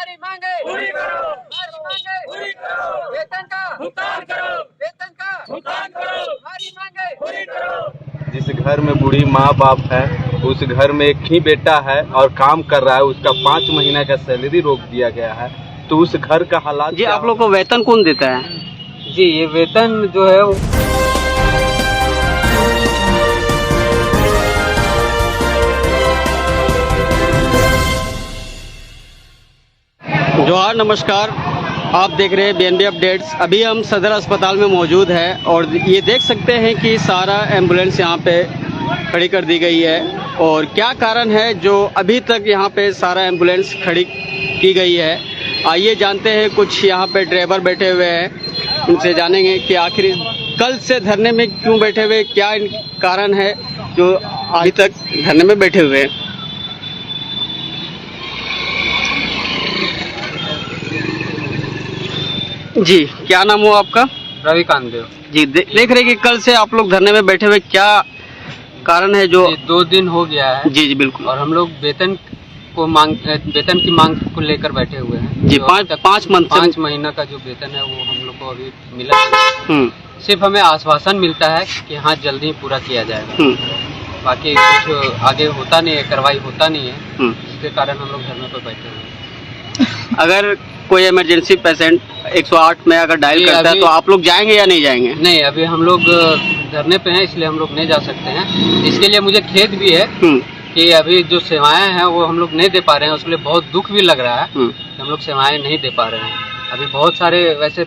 हमारी मांगे पूरी करो, हमारी मांगे पूरी करो, वेतन का भुगतान करो, वेतन का भुगतान करो, हमारी मांगे पूरी करो। जिस घर में बूढ़ी माँ बाप है उस घर में एक ही बेटा है और काम कर रहा है, उसका 5 महीना का सैलरी रोक दिया गया है, तो उस घर का हालात जी आप लोग को वेतन कौन देता है? जी ये वेतन जो है वो जोहार, नमस्कार। आप देख रहे हैं BNB अपडेट्स। अभी हम सदर अस्पताल में मौजूद हैं और ये देख सकते हैं कि सारा एम्बुलेंस यहाँ पे खड़ी कर दी गई है। और क्या कारण है जो अभी तक यहाँ पे सारा एम्बुलेंस खड़ी की गई है, आइए जानते हैं। कुछ यहाँ पे ड्राइवर बैठे हुए हैं, उनसे जानेंगे कि आखिर कल से धरने में क्यों बैठे हुए, क्या कारण है जो अभी तक धरने में बैठे हुए हैं। जी क्या नाम हो आपका? रविकांत देव जी देख रहे हैं कि कल से आप लोग धरने में बैठे हुए, क्या कारण है जो? 2 दिन हो गया है। जी बिल्कुल। और हम लोग वेतन की मांग को लेकर बैठे हुए हैं। जी 5 महीना का जो वेतन है वो हम लोग को अभी मिला है। सिर्फ हमें आश्वासन मिलता है कि हाँ जल्दी ही पूरा किया जाएगा, बाकी कुछ आगे होता नहीं है, कार्रवाई होता नहीं है। इसके कारण हम लोग धरने पर बैठे हुए हैं। अगर कोई इमरजेंसी पेशेंट 108 में अगर डायल करता है तो आप लोग जाएंगे या नहीं जाएंगे? नहीं, अभी हम लोग धरने पे हैं, इसलिए हम लोग नहीं जा सकते हैं। इसके लिए मुझे खेद भी है कि अभी जो सेवाएं हैं वो हम लोग नहीं दे पा रहे हैं। उसके लिए बहुत दुख भी लग रहा है कि हम लोग सेवाएं नहीं दे पा रहे हैं। अभी बहुत सारे वैसे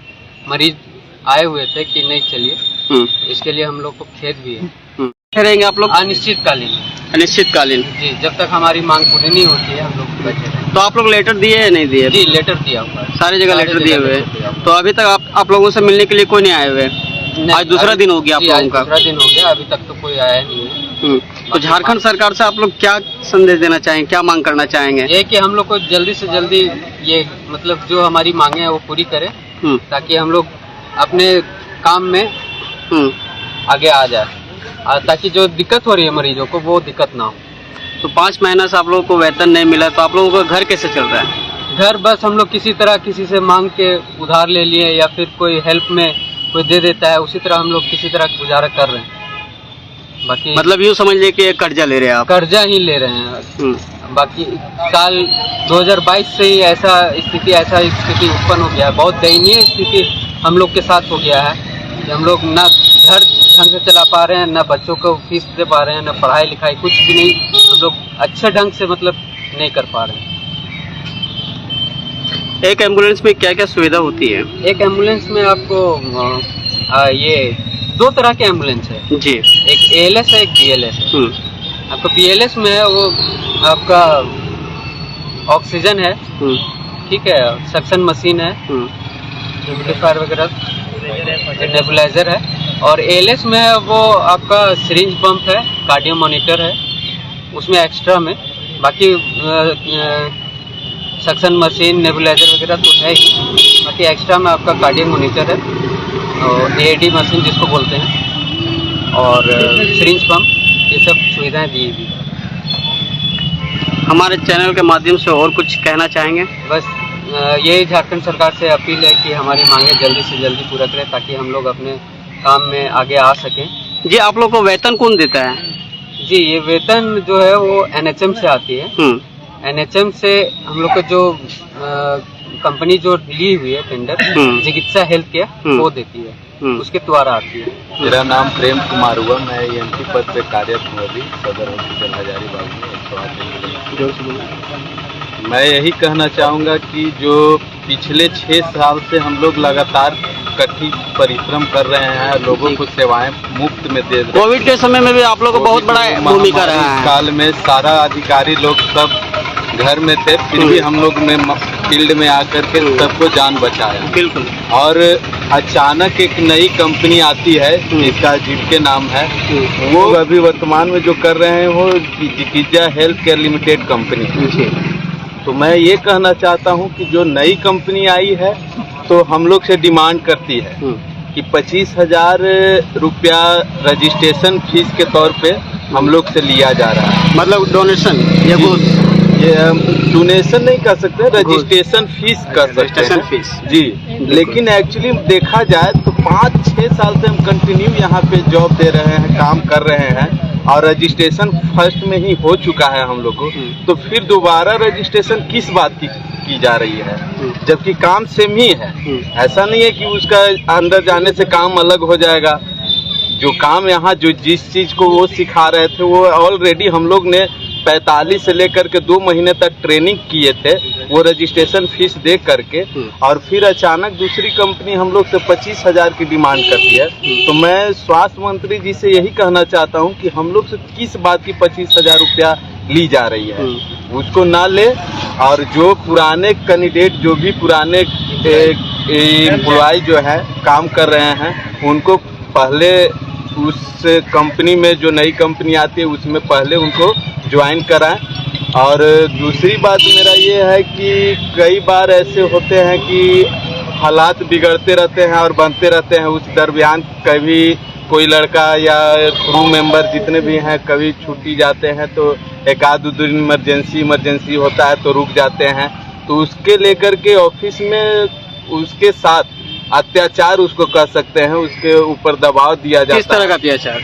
मरीज आए हुए थे कि नहीं चलिए, इसके लिए हम लोग को खेद भी है। रहेंगे आप लोग अनिश्चितकालीन? जी, जब तक हमारी मांग पूरी नहीं होती है हम लोग बैठे रहेंगे। तो आप लोग लेटर दिए या नहीं दिए? जी लेटर दिया हुआ है, सारी जगह लेटर दिए हुए हैं। तो अभी तक आप लोगों से मिलने के लिए कोई नहीं आए हुए? आज दूसरा दिन हो गया आप लोगों का? दूसरा दिन हो गया, अभी तक तो कोई आया नहीं है। तो झारखंड सरकार से आप लोग क्या संदेश देना चाहेंगे, क्या मांग करना चाहेंगे? ये कि हम लोग को जल्दी से जल्दी ये मतलब जो हमारी मांगे हैं वो पूरी करें, ताकि हम लोग अपने काम में आगे आ जाए, ताकि जो दिक्कत हो रही है मरीजों को वो दिक्कत ना हो। तो 5 महीना से आप लोगों को वेतन नहीं मिला, तो आप लोगों का घर कैसे चल रहा है? घर बस हम लोग किसी तरह किसी से मांग के उधार ले लिए, या फिर कोई हेल्प में कोई दे देता है, उसी तरह हम लोग किसी तरह गुजारा कर रहे हैं। बाकी मतलब यूँ समझ लिए कि कर्जा ले रहे हैं आप? कर्जा ही ले रहे हैं। बाकी साल 2022 से ही ऐसा स्थिति उत्पन्न हो गया है। बहुत दयनीय स्थिति हम लोग के साथ हो गया है कि हम लोग ना घर ढंग से चला पा रहे हैं, ना बच्चों को फीस दे पा रहे हैं, ना पढ़ाई लिखाई, कुछ भी नहीं हम लोग अच्छे ढंग से मतलब नहीं कर पा रहे हैं। एक एम्बुलेंस में क्या क्या सुविधा होती है? एक एम्बुलेंस में आपको ये 2 तरह के एम्बुलेंस है जी, एक ALS है, एक BLS है। आपको BLS में है वो आपका ऑक्सीजन है, ठीक है, सक्शन मशीन है, ह्यूमिडिफायर वगैरह, नेबुलाइजर है। और ALS में है वो आपका सिरिंज पंप है, कार्डियो मॉनिटर है उसमें एक्स्ट्रा में। बाकी सक्शन मशीन, नेबुलाइजर वगैरह तो है ही, बाकी एक्स्ट्रा में आपका कार्डियो मॉनिटर है और AED मशीन जिसको बोलते हैं, और सिरिंज पंप, ये सब सुविधाएं दी हुई। हमारे चैनल के माध्यम से और कुछ कहना चाहेंगे? बस यही झारखंड सरकार से अपील है कि हमारी मांगे जल्दी से जल्दी पूरा करें, ताकि हम लोग अपने काम में आगे आ सकें। जी आप लोग को वेतन कौन देता है? जी ये वेतन जो है वो NHM से आती है। NHM से हम लोग को जो कंपनी जो ली हुई है टेंडर, चिकित्सा हेल्थ केयर, वो देती है, उसके द्वारा आती है। मेरा नाम प्रेम कुमार हुआ, मैं EMT पद पे कार्यरत हूँ अभी सदर हॉस्पिटल हजारीबाग में 108। मैं यही कहना चाहूँगा कि जो पिछले 6 साल से हम लोग लगातार कठिन परिश्रम कर रहे हैं, लोगों को सेवाएं मुफ्त में दे रहे हैं। कोविड के समय में भी आप लोगों को बहुत बड़ा भूमिका रहा है। काल में सारा अधिकारी लोग सब घर में थे, फिर भी हम लोग ने फील्ड में आकर के सबको जान बचाया। बिल्कुल। और अचानक एक नई कंपनी आती है जिसका जीके नाम है, वो अभी वर्तमान में जो कर रहे हैं वो जिकिजा हेल्थ केयर लिमिटेड कंपनी। तो मैं ये कहना चाहता हूँ कि जो नई कंपनी आई है तो हम लोग से डिमांड करती है कि 25,000 रुपया रजिस्ट्रेशन फीस के तौर पे हम लोग से लिया जा रहा है। मतलब डोनेशन या घूस? ये डोनेशन नहीं कर सकते, रजिस्ट्रेशन फीस कर सकते रजिस्ट्रेशन हैं फीस जी। लेकिन एक्चुअली देखा जाए तो 5-6 साल से हम कंटिन्यू यहाँ पे जॉब दे रहे हैं, काम कर रहे हैं, और रजिस्ट्रेशन फर्स्ट में ही हो चुका है हम लोग को। तो फिर दोबारा रजिस्ट्रेशन किस बात की जा रही है, जबकि काम सेम ही है। ऐसा नहीं है कि उसका अंदर जाने से काम अलग हो जाएगा। जो काम यहाँ जो जिस चीज़ को वो सिखा रहे थे वो ऑलरेडी हम लोग ने 45 से लेकर के 2 महीने तक ट्रेनिंग किए थे, वो रजिस्ट्रेशन फीस दे करके, और फिर अचानक दूसरी कंपनी हम लोग से 25,000 की डिमांड करती है। तो मैं स्वास्थ्य मंत्री जी से यही कहना चाहता हूँ कि हम लोग से किस बात की 25,000 रुपया ली जा रही है, उसको ना ले। और जो पुराने कैंडिडेट, जो भी पुराने एम्प्लॉय जो है काम कर रहे हैं, उनको पहले उस कंपनी में, जो नई कंपनी आती है उसमें पहले उनको ज्वाइन कराएं। और दूसरी बात मेरा ये है कि कई बार ऐसे होते हैं कि हालात बिगड़ते रहते हैं और बनते रहते हैं। उस दरमियान कभी कोई लड़का या क्रू मेंबर जितने भी हैं कभी छुट्टी जाते हैं, तो एक आध दिन इमरजेंसी होता है तो रुक जाते हैं। तो उसके लेकर के ऑफिस में उसके साथ अत्याचार उसको कर सकते हैं, उसके ऊपर दबाव दिया जाता है। किस तरह का अत्याचार?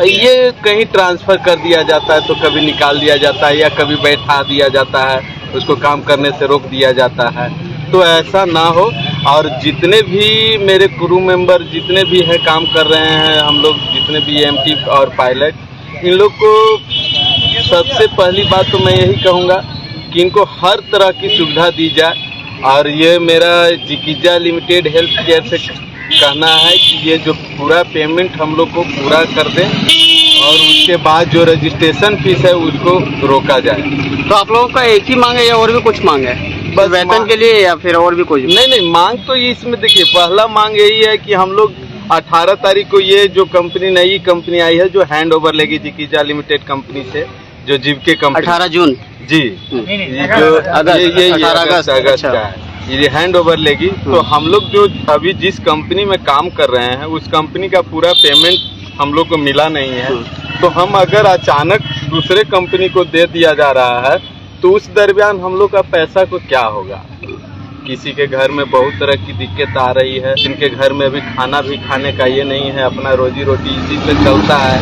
ये कहीं ट्रांसफर कर दिया जाता है, तो कभी निकाल दिया जाता है, या कभी बैठा दिया जाता है, उसको काम करने से रोक दिया जाता है। तो ऐसा ना हो। और जितने भी मेरे क्रू मेंबर जितने भी हैं काम कर रहे हैं, हम लोग जितने भी एमटी और पायलट, इन लोग को सबसे पहली बात तो मैं यही कहूँगा कि इनको हर तरह की सुविधा दी जाए। और ये मेरा जिकिजा लिमिटेड हेल्थ केयर से कहना है कि ये जो पूरा पेमेंट हम लोग को पूरा कर दें, और उसके बाद जो रजिस्ट्रेशन फीस है उसको रोका जाए। तो आप लोगों का एक ही मांग है या और भी कुछ मांग है? बस वेतन के लिए या फिर और भी कुछ? नहीं, मांग तो इसमें देखिए, पहला मांग यही है कि हम लोग 18 तारीख को ये जो कंपनी, नई कंपनी आई है जो हैंड ओवर लेगी जिकिजा लिमिटेड कंपनी से, जो जीवके कंपनी, 18 जून जी, जो अगस्त का है, ये हैंड ओवर लेगी। तो हम लोग जो अभी जिस कंपनी में काम कर रहे हैं उस कंपनी का पूरा पेमेंट हम लोग को मिला नहीं है। तो हम अगर अचानक दूसरे कंपनी को दे दिया जा रहा है तो उस दरमियान हम लोग का पैसा को क्या होगा। किसी के घर में बहुत तरह की दिक्कत आ रही है, जिनके घर में अभी खाना भी खाने का ये नहीं है, अपना रोजी रोटी इसी से चलता है।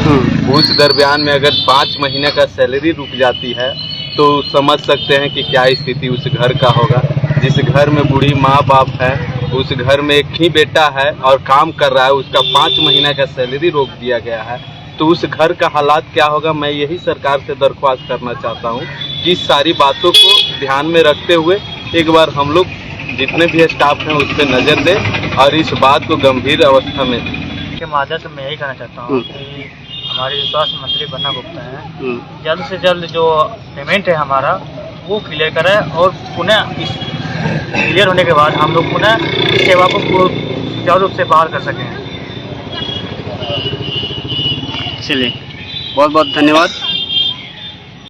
उस दरमियान में अगर 5 महीने का सैलरी रुक जाती है तो समझ सकते हैं कि क्या स्थिति उस घर का होगा। जिस घर में बूढ़ी माँ बाप है, उस घर में एक ही बेटा है और काम कर रहा है, उसका 5 महीने का सैलरी रोक दिया गया है, तो उस घर का हालात क्या होगा। मैं यही सरकार से दरख्वास्त करना चाहता हूँ कि इस सारी बातों को ध्यान में रखते हुए एक बार हम लोग जितने भी स्टाफ हैं उस पर नज़र दें और इस बात को गंभीर अवस्था में के माध्यम से मैं यही कहना चाहता हूँ कि हमारे स्वास्थ्य मंत्री बन्ना गुप्ता हैं, जल्द से जल्द जो पेमेंट है हमारा वो क्लियर करें, और पुनः इस क्लियर होने के बाद हम लोग पुनः इस सेवा को सुचारू रूप से बहाल कर सकें। चलिए, बहुत बहुत धन्यवाद।